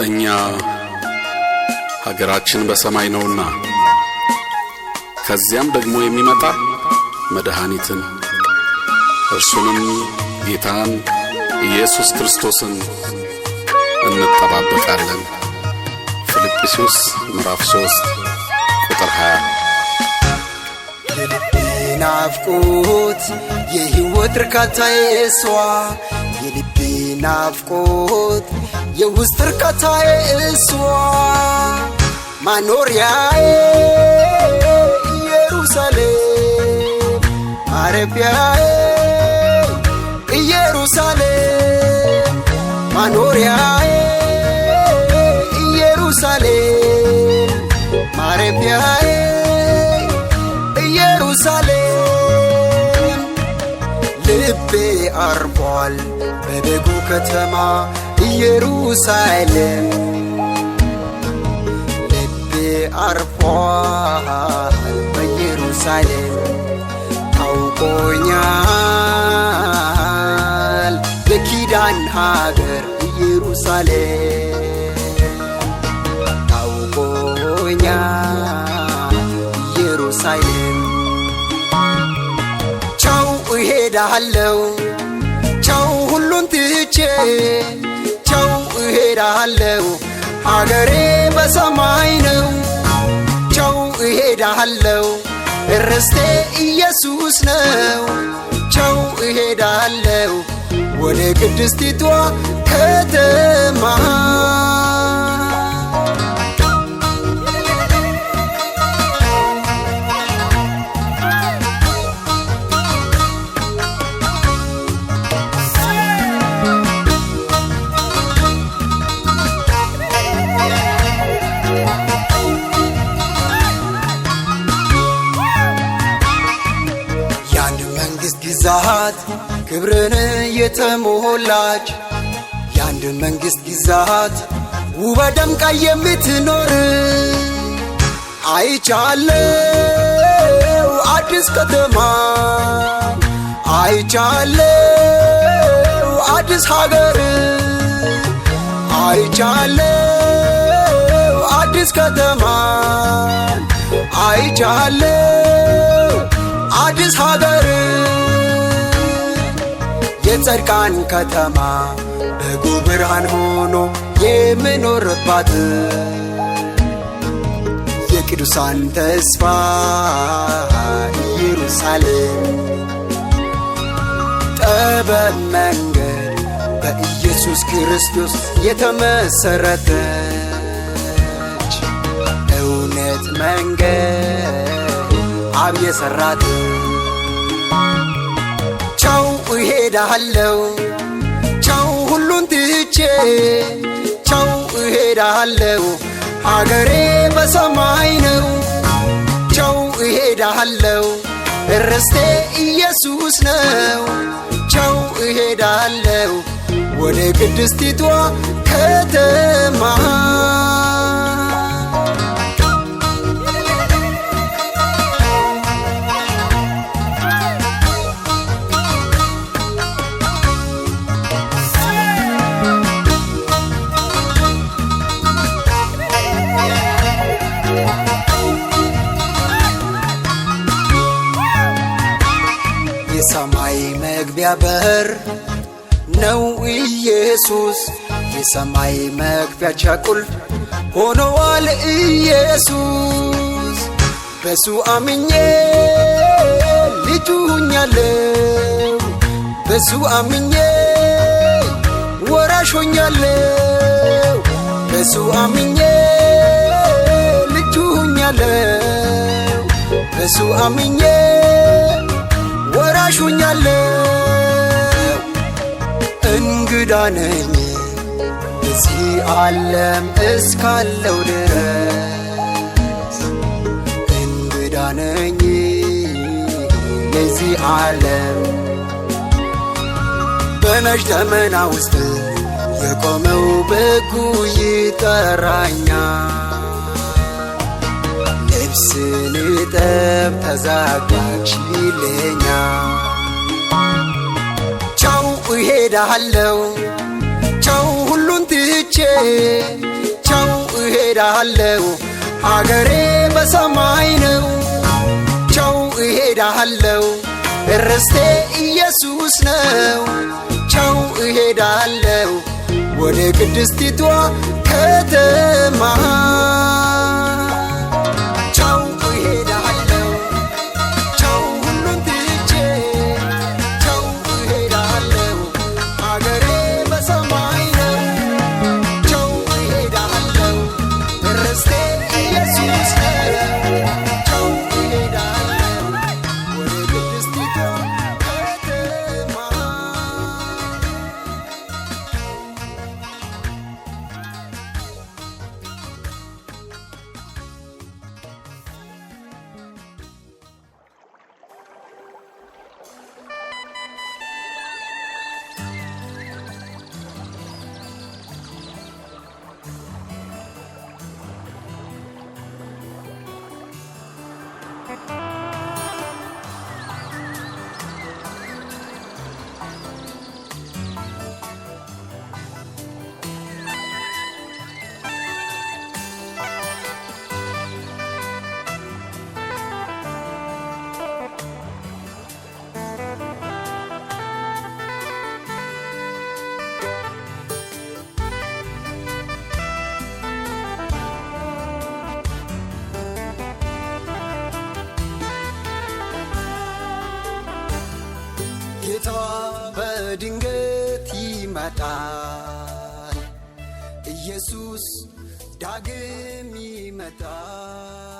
እኛ ሀገራችን በሰማይ ነውና ከዚያም ደግሞ የሚመጣ መድኃኒትን እርሱንም ጌታን ኢየሱስ ክርስቶስን እንጠባበቃለን። ፊልጵስዩስ ምዕራፍ 3 ቁጥር 20 ናፍቆት የሕይወት እርካታዬ እሷ የልቤ ናፍቆት የውስጥ እርካታዬ እሷ ማኖሪያዬ ኢየሩሳሌም ማረፊያዬ ኢየሩሳሌም ማኖሪያዬ ኢየሩሳሌም ማረፊያዬ ኢየሩሳሌም ልቤ አርፏል በበጉ ከተማ ኢየሩሳሌም ልቤ አርፏል በኢየሩሳሌም ታውቆኛል የኪዳን ሀገር ኢየሩሳሌም ታውቆኛል ኢየሩሳሌም ቻው እሄዳለሁ ቻው ሁሉን ትቼ ቻው እሄዳለሁ ሀገሬ በሰማይ ነው ቻው እሄዳለሁ ርስቴ ኢየሱስ ነው ቻው እሄዳለሁ ወደ ቅድስቲቷ ከተማ ግዛት ክብርን የተሞላች የአንድ መንግሥት ግዛት ውበ ደምቃ የምትኖር አይቻለው አዲስ ከተማ አይቻለው አዲስ ሀገር አይቻለው አዲስ ከተማ አይቻለው አዲስ ሀገር የጸድቃን ከተማ በጉ ብርሃን ሆኖ የምኖርባት የቅዱሳን ተስፋ ኢየሩሳሌም ጥበብ መንገድ በኢየሱስ ክርስቶስ የተመሰረተች እውነት መንገድ አብ የሰራት ቻው እሄዳለሁ ቻው ሁሉን ትቼ ቻው እሄዳለሁ ሀገሬ በሰማይ ነው ቻው እሄዳለሁ ርስቴ ኢየሱስ ነው ቻው እሄዳለሁ ወደ ቅድስቲቷ ከተማ የሰማይ መግቢያ በር ነው ኢየሱስ የሰማይ መግቢያቻ ቁልፍ ሆኖዋል ኢየሱስ በሱ አምኜ ልጁ ሆኛለሁ በሱ አምኜ ወራሽ ሆኛለሁ በሱ አምኜ ልጁ ሆኛለሁ በሱ አምኜ ወራሽ ሆኛለሁ እንግዳ ነኝ እዚህ ዓለም እስካለው ድረስ እንግዳ ነኝ የዚህ ዓለም በነጭ ደመና ውስጥ የቆመው በጉ ይጠራኛል ልብስን እጠብ ተዘጋጅ ይለኛል ቻው እሄዳለሁ ቻው ሁሉን ትቼ ትቼ ቻው እሄዳለሁ አገሬ በሰማይ ነው ቻው እሄዳለሁ ርስቴ ኢየሱስ ነው ቻው እሄዳለሁ ወደ ቅድስቲቷ ከተማ ቻው እሄዳለሁ ቻው ሁሉን ትቼ ቻው እሄዳለሁ አገሬ በሰማይ ነው ቻው እሄዳለሁ ርስቴ ኢየሱስ ነው ቻው እሄዳለሁ ወደ ቅድስቲቷ ከተማ ጌታ በድንገት ይመጣል ኢየሱስ ዳግም ይመጣል